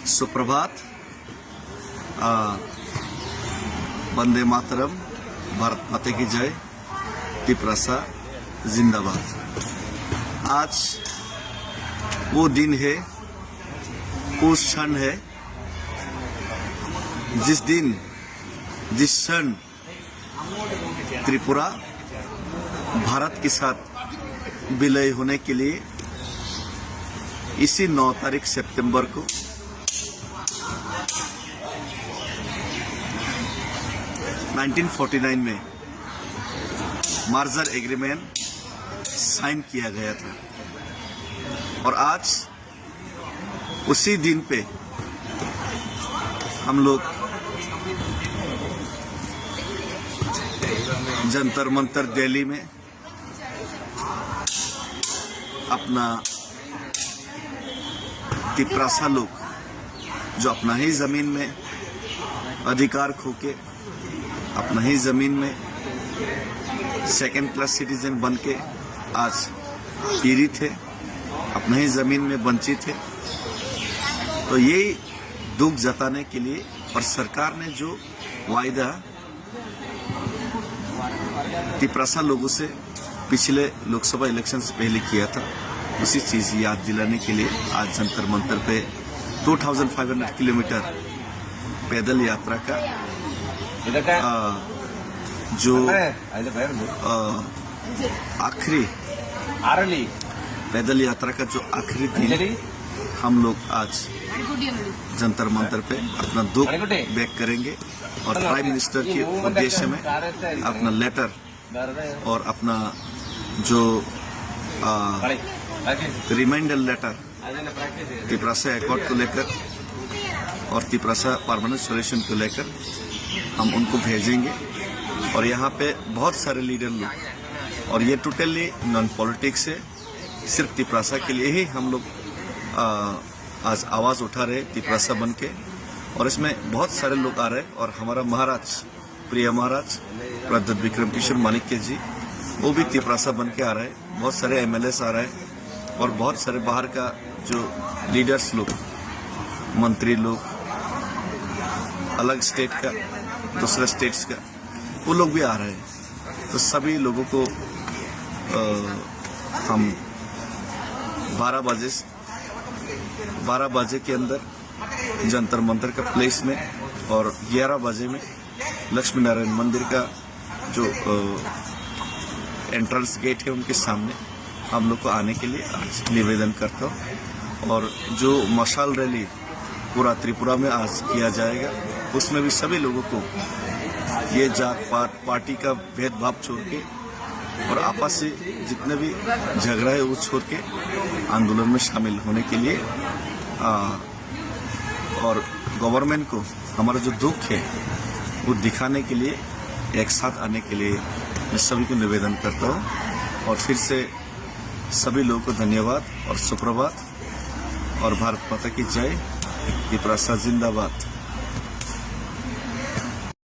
सुप्रभात, वंदे मातरम, भारत माता की जय, त्रिपुरा जिंदाबाद। आज वो दिन है, वो क्षण है जिस क्षण त्रिपुरा भारत के साथ विलय होने के लिए इसी 9 तारीख सितंबर को 1949 में मर्जर एग्रीमेंट साइन किया गया था। और आज उसी दिन पे हम लोग जंतर मंतर दिल्ली में अपना त्रिपुरा लोग जो अपना ही जमीन में अधिकार खो के अपना ही जमीन में सेकेंड क्लास सिटीजन बन के आज पीड़ित थे, अपना ही जमीन में वंचित थे। तो ये दुख जताने के लिए और सरकार ने जो वायदा त्रिपुरा लोगों से पिछले लोकसभा इलेक्शन से पहले किया था, उसी चीज याद दिलाने के लिए आज जंतर मंतर पे 2500 किलोमीटर पैदल यात्रा का जो आखिरी पैदल यात्रा का जो आखिरी दिन हम लोग आज जंतर मंतर पे अपना दुख व्यक्त करेंगे और प्राइम मिनिस्टर के उद्देश्य में अपना लेटर और अपना जो रिमाइंडर लेटर त्रिपुरा एकॉर्ड को लेकर और त्रिपुरा परमानेंट सोल्यूशन को लेकर हम उनको भेजेंगे। और यहाँ पे बहुत सारे लीडर लोग, और ये टोटली नॉन पॉलिटिक्स है, सिर्फ त्रिपुरा के लिए ही हम लोग आज आवाज उठा रहे त्रिपुरा बन के। और इसमें बहुत सारे लोग आ रहे हैं और हमारा महाराज, प्रिय महाराज प्रद्युत विक्रम किशोर माणिक्य जी, वो भी त्रिपुरा बन के आ रहे हैं। बहुत सारे MLAs आ रहे हैं और बहुत सारे बाहर का जो लीडर्स लोग, मंत्री लोग, अलग स्टेट का, दूसरे स्टेट्स का, वो लोग भी आ रहे हैं। तो सभी लोगों को हम 12 बजे के अंदर जंतर मंतर का प्लेस में और 11 बजे में लक्ष्मी नारायण मंदिर का जो एंट्रेंस गेट है उनके सामने हम लोग को आने के लिए आज निवेदन करता हूँ। और जो मशाल रैली पूरा त्रिपुरा में आज किया जाएगा, उसमें भी सभी लोगों को ये जात पात पार्टी का भेदभाव छोड़ के और आपस से जितने भी झगड़ा है वो छोड़ के आंदोलन में शामिल होने के लिए और गवर्नमेंट को हमारा जो दुख है वो दिखाने के लिए एक साथ आने के लिए मैं सभी को निवेदन करता हूँ। और फिर से सभी लोगों को धन्यवाद और सुप्रभात और भारत माता की जय, त्रिपुरा जिंदाबाद।